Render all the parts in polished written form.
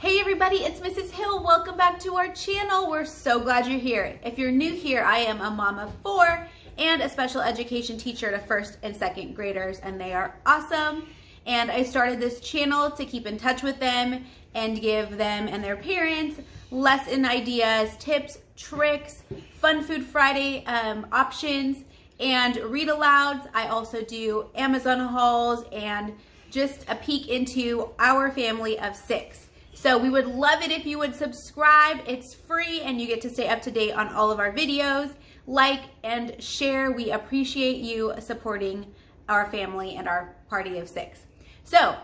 Hey everybody, it's Mrs. Hill. Welcome back to our channel. We're so glad you're here. If you're new here, I am a mom of 4 and a special education teacher to first and second graders, and they are awesome. And I started this channel to keep in touch with them and give them and their parents lesson ideas, tips, tricks, Fun Food Friday options, and read alouds. I also do Amazon hauls and just a peek into our family of 6. So we would love it if you would subscribe. It's free and you get to stay up to date on all of our videos. Like and share. We appreciate you supporting our family and our party of 6. So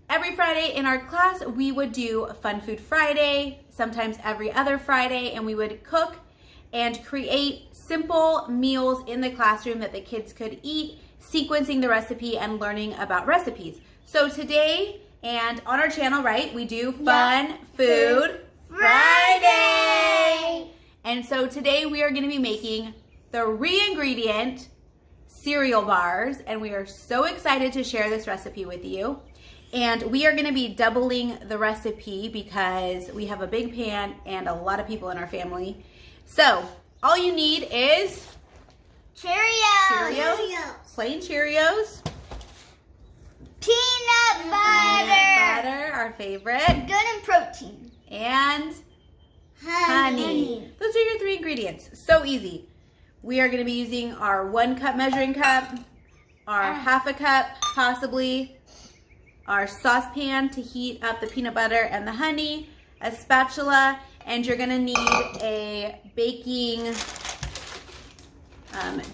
every Friday in our class, we would do Fun Food Friday, sometimes every other Friday, and we would cook and create simple meals in the classroom that the kids could eat, sequencing the recipe and learning about recipes. So today, and on our channel, right, we do Fun Food Friday. And so today we are going to be making 3-ingredient cereal bars, and we are so excited to share this recipe with you. And we are going to be doubling the recipe because we have a big pan and a lot of people in our family. So all you need is Cheerios, plain Cheerios, peanut butter, our favorite, good and protein, and honey. Those are your 3 ingredients. So easy. We are going to be using our 1 cup measuring cup, our half a cup possibly, our saucepan to heat up the peanut butter and the honey, a spatula, and you're going to need a baking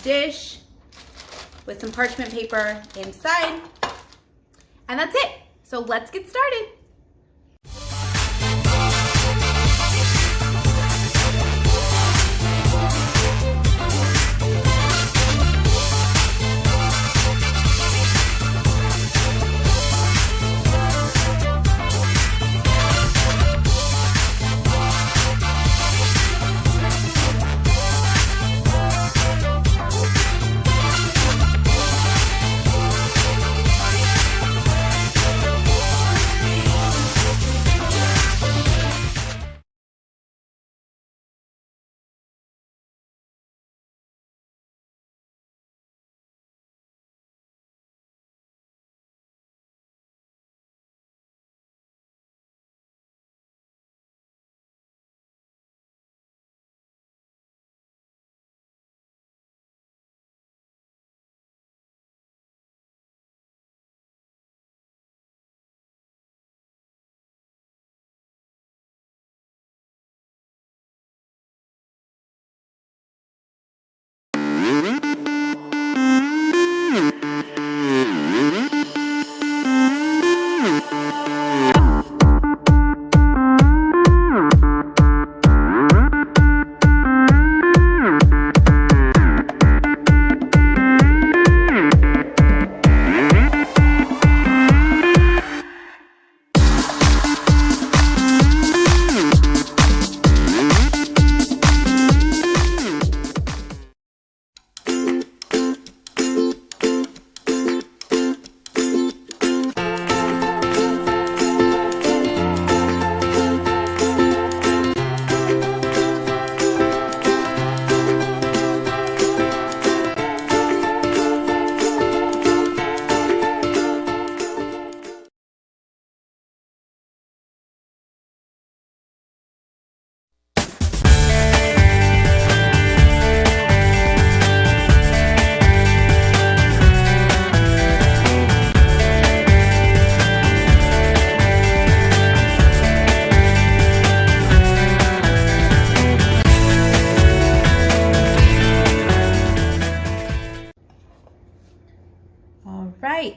dish with some parchment paper inside. And that's it. So let's get started.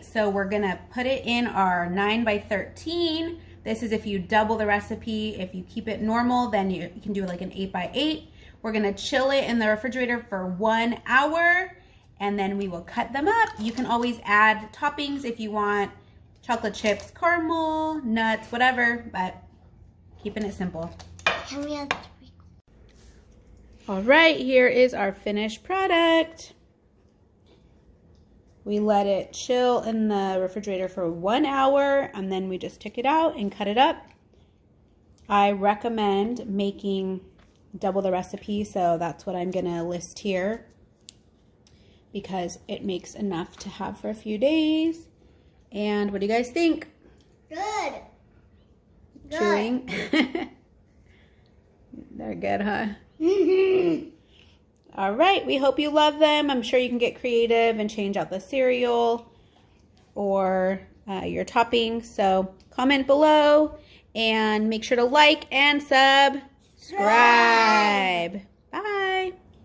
So we're gonna put it in our 9x13. This is if you double the recipe. If you keep it normal, then you can do like an 8x8. We're gonna chill it in the refrigerator for 1 hour, and then we will cut them up. You can always add toppings if you want, chocolate chips, caramel, nuts, whatever, but keeping it simple. Can we add 3? All right, here is our finished product. We let it chill in the refrigerator for 1 hour, and then we just took it out and cut it up. I recommend making double the recipe, so that's what I'm gonna list here because it makes enough to have for a few days. And what do you guys think? Good. Chewing? They're good, huh? All right, we hope you love them. I'm sure you can get creative and change out the cereal or your toppings. So comment below and make sure to like and subscribe. Bye.